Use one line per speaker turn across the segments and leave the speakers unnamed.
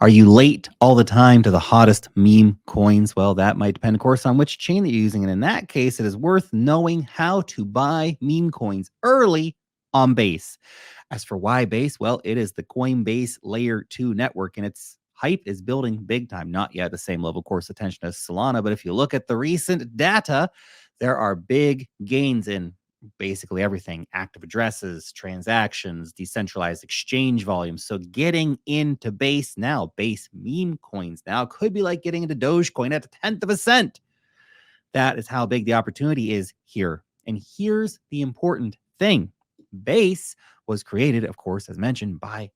Are you late all the time to the hottest meme coins? Well, that might depend, of course, on which chain that you're using. And in that case, it is worth knowing how to buy meme coins early on Base. As for why Base, well, it is the Coinbase Layer 2 network, and its hype is building big time. Not yet at the same level, of course, attention as Solana, but if you look at the recent data, there are big gains in basically everything: active addresses, transactions, decentralized exchange volumes. So getting into Base now, Base meme coins now, could be like getting into Dogecoin at a tenth of a cent. That is how big the opportunity is here. And here's the important thing: Base was created, of course, as mentioned, by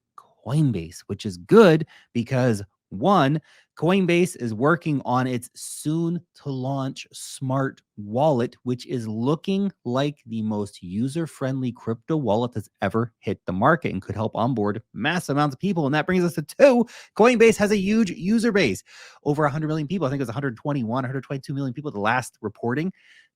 Coinbase, which is good because one, Coinbase is working on its soon to launch smart wallet, which is looking like the most user friendly crypto wallet that's ever hit the market and could help onboard mass amounts of people. And that brings us to two: Coinbase has a huge user base, over 100 million people. I think it was 121, 122 million people at the last reporting.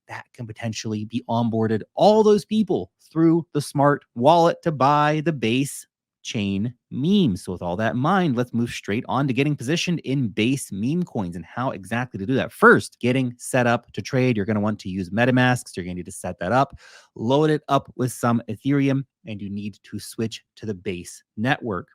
That can potentially be onboarded, all those people, through the smart wallet to buy the Base chain memes. So with all that in mind, let's move straight on to getting positioned in Base meme coins and how exactly to do that. First, getting set up to trade, you're going to want to use MetaMask. So you're going to need to set that up, load it up with some Ethereum, and you need to switch to the Base network.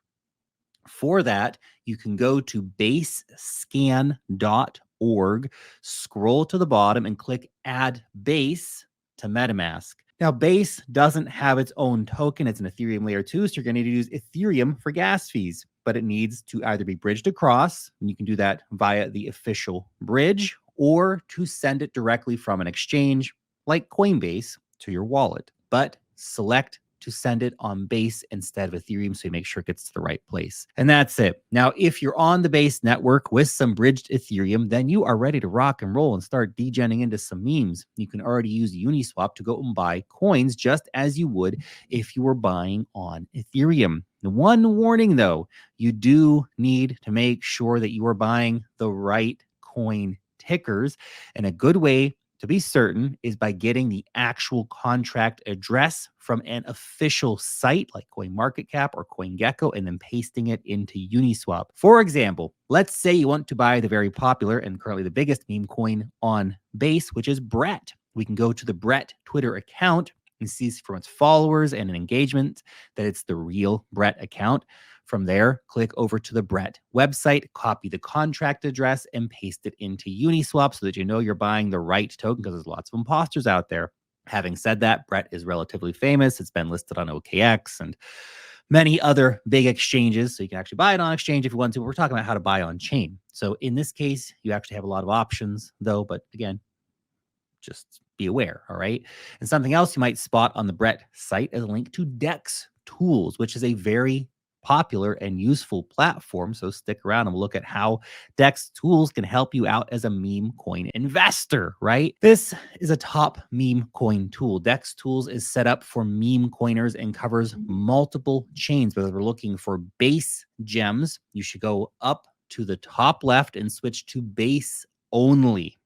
For that, you can go to basescan.org, scroll to the bottom, and click Add Base to MetaMask. Now, Base doesn't have its own token. It's an Ethereum layer 2, so you're going to need to use Ethereum for gas fees, but it needs to either be bridged across, and you can do that via the official bridge, or to send it directly from an exchange like Coinbase to your wallet. But select to send it on Base instead of Ethereum, so you make sure it gets to the right place. And that's it. Now, if you're on the Base network with some bridged Ethereum, then you are ready to rock and roll and start degenning into some memes. You can already use Uniswap to go and buy coins just as you would if you were buying on Ethereum. The one warning, though: you do need to make sure that you are buying the right coin tickers, and a good way to be certain is by getting the actual contract address from an official site like CoinMarketCap or CoinGecko and then pasting it into Uniswap. For example, let's say you want to buy the very popular and currently the biggest meme coin on Base, which is Brett. We can go to the Brett Twitter account and see from its followers and an engagement that it's the real Brett account. From there, click over to the Brett website, copy the contract address, and paste it into Uniswap so that you know you're buying the right token, because there's lots of imposters out there. Having said that, Brett is relatively famous. It's been listed on OKX and many other big exchanges, so you can actually buy it on exchange if you want to. But we're talking about how to buy on chain. So in this case, you actually have a lot of options, though. But again, just be aware, all right? And something else you might spot on the Brett site is a link to Dex Tools, which is a very popular and useful platform. So stick around and we'll look at how Dex Tools can help you out as a meme coin investor, right? This is a top meme coin tool. Dex Tools is set up for meme coiners and covers multiple chains. But if we're looking for Base gems, you should go up to the top left and switch to Base only.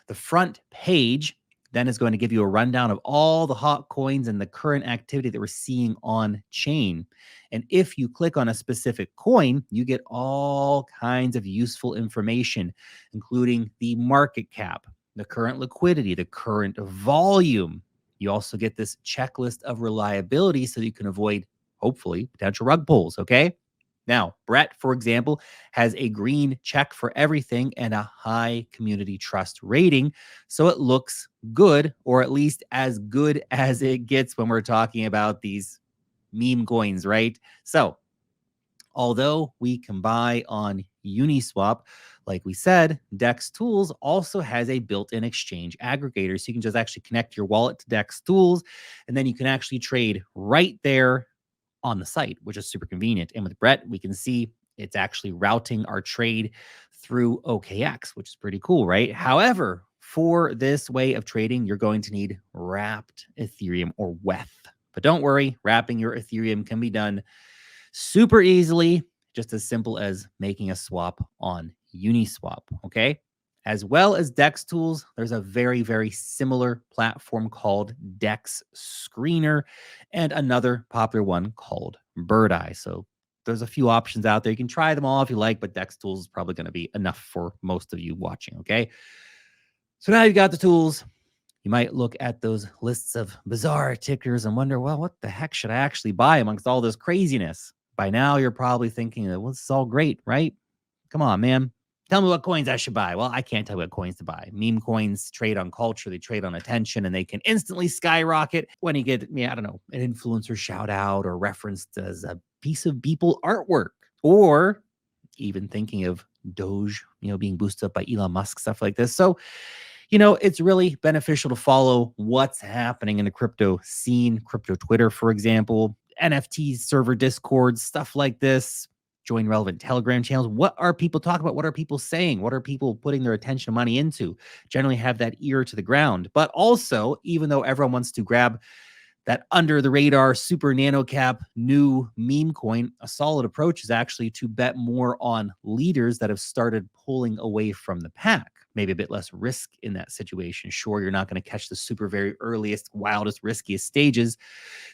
The front page then is going to give you a rundown of all the hot coins and the current activity that we're seeing on chain. And if you click on a specific coin, you get all kinds of useful information, including the market cap, the current liquidity, the current volume. You also get this checklist of reliability so that you can avoid, hopefully, potential rug pulls, okay? Now, Brett, for example, has a green check for everything and a high community trust rating. So it looks good, or at least as good as it gets when we're talking about these meme coins, right? So although we can buy on Uniswap, like we said, Dex Tools also has a built-in exchange aggregator. So you can just actually connect your wallet to Dex Tools, and then you can actually trade right there on the site, which is super convenient. And with Brett, we can see it's actually routing our trade through OKX, which is pretty cool, right? However, for this way of trading, you're going to need wrapped Ethereum, or WETH. But don't worry, wrapping your Ethereum can be done super easily, just as simple as making a swap on Uniswap, okay? As well as Dex Tools, there's a very, very similar platform called Dex Screener and another popular one called Bird Eye. So there's a few options out there. You can try them all if you like, but Dex tools is probably going to be enough for most of you watching. Okay. So now you've got the tools. You might look at those lists of bizarre tickers and wonder, well, what the heck should I actually buy amongst all this craziness? By now, you're probably thinking, well, this is all great, right? Come on, man. Tell me what coins I should buy. Well, I can't tell you what coins to buy. Meme coins trade on culture, they trade on attention, and they can instantly skyrocket when you get, I don't know, an influencer shout out or referenced as a piece of Beeple artwork, or even thinking of Doge, being boosted up by Elon Musk, stuff like this. So, it's really beneficial to follow what's happening in the crypto scene, crypto Twitter, for example, NFTs, server discords, stuff like this. Join relevant Telegram channels. What are people talking about? What are people saying? What are people putting their attention and money into? Generally have that ear to the ground. But also, even though everyone wants to grab that under the radar super nano cap new meme coin, a solid approach is actually to bet more on leaders that have started pulling away from the pack. Maybe a bit less risk in that situation. Sure, you're not going to catch the super very earliest, wildest, riskiest stages.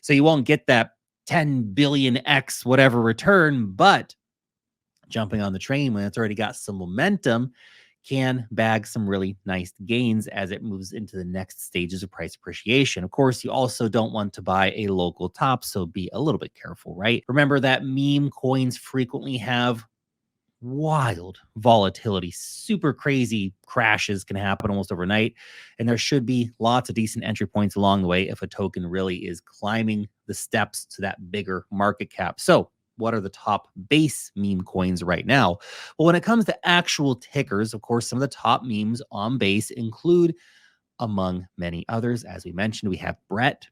So you won't get that 10 billion X whatever return, but jumping on the train when it's already got some momentum can bag some really nice gains as it moves into the next stages of price appreciation. Of course, you also don't want to buy a local top, so be a little bit careful, right? Remember that meme coins frequently have wild volatility, super crazy crashes can happen almost overnight. And there should be lots of decent entry points along the way if a token really is climbing the steps to that bigger market cap. So, what are the top base meme coins right now? Well, when it comes to actual tickers, of course, some of the top memes on base include, among many others, as we mentioned, we have Brett,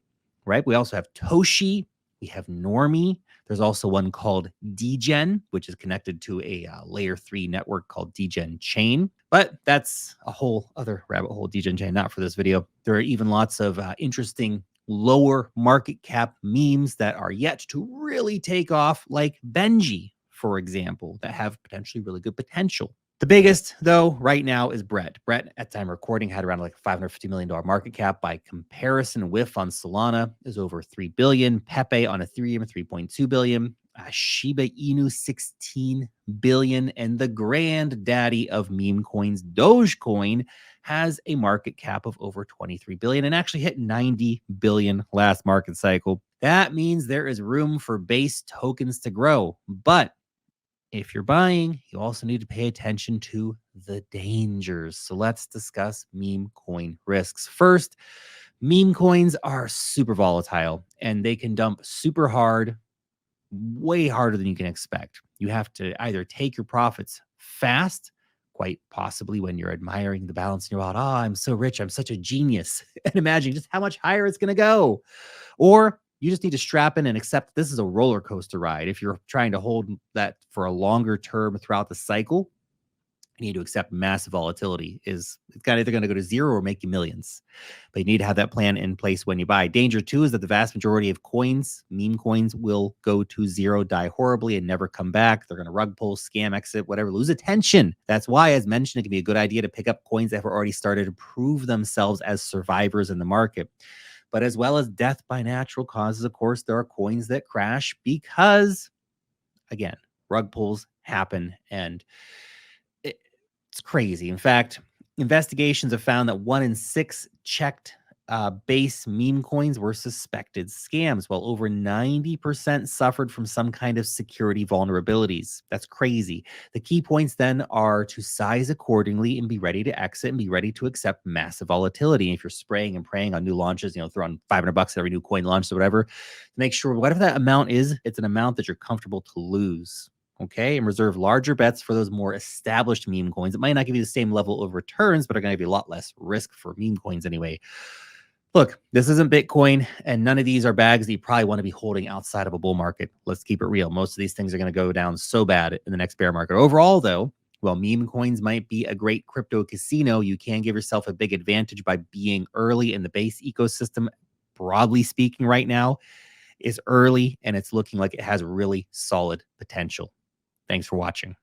right? We also have Toshi, we have Normie. There's also one called Degen, which is connected to a layer 3 network called Degen Chain. But that's a whole other rabbit hole, Degen Chain, not for this video. There are even lots of interesting lower market cap memes that are yet to really take off, like Benji, for example, that have potentially really good potential. The biggest, though, right now is Brett. Brett, at time of recording, had around like $550 million market cap. By comparison, WIF on Solana is over $3 billion. Pepe on Ethereum, $3.2 billion. Shiba Inu, $16 billion. And the granddaddy of meme coins, Dogecoin, has a market cap of over $23 billion and actually hit $90 billion last market cycle. That means there is room for base tokens to grow. But if you're buying, you also need to pay attention to the dangers. So let's discuss meme coin risks. First, meme coins are super volatile and they can dump super hard, way harder than you can expect. You have to either take your profits fast, quite possibly when you're admiring the balance in your wallet. Oh, I'm so rich. I'm such a genius. And imagine just how much higher it's going to go. Or you just need to strap in and accept this is a roller coaster ride. If you're trying to hold that for a longer term throughout the cycle, you need to accept massive volatility. It's either going to go to zero or make you millions. But you need to have that plan in place when you buy. Danger too is that the vast majority of coins, meme coins, will go to zero, die horribly, and never come back. They're going to rug pull, scam, exit, whatever, lose attention. That's why, as mentioned, it can be a good idea to pick up coins that have already started to prove themselves as survivors in the market. But as well as death by natural causes, of course, there are coins that crash because, again, rug pulls happen and it's crazy. In fact, investigations have found that 1 in 6 checked base meme coins were suspected scams, while over 90% suffered from some kind of security vulnerabilities. That's crazy. The key points then are to size accordingly and be ready to exit and be ready to accept massive volatility. If you're spraying and praying on new launches, throwing $500 at every new coin launch or whatever, make sure whatever that amount is, it's an amount that you're comfortable to lose. Okay, and reserve larger bets for those more established meme coins. It might not give you the same level of returns, but are going to give you a lot less risk for meme coins anyway. Look, this isn't Bitcoin, and none of these are bags that you probably want to be holding outside of a bull market. Let's keep it real. Most of these things are going to go down so bad in the next bear market. Overall, though, while meme coins might be a great crypto casino, you can give yourself a big advantage by being early in the base ecosystem. Broadly speaking, right now is early, and it's looking like it has really solid potential. Thanks for watching.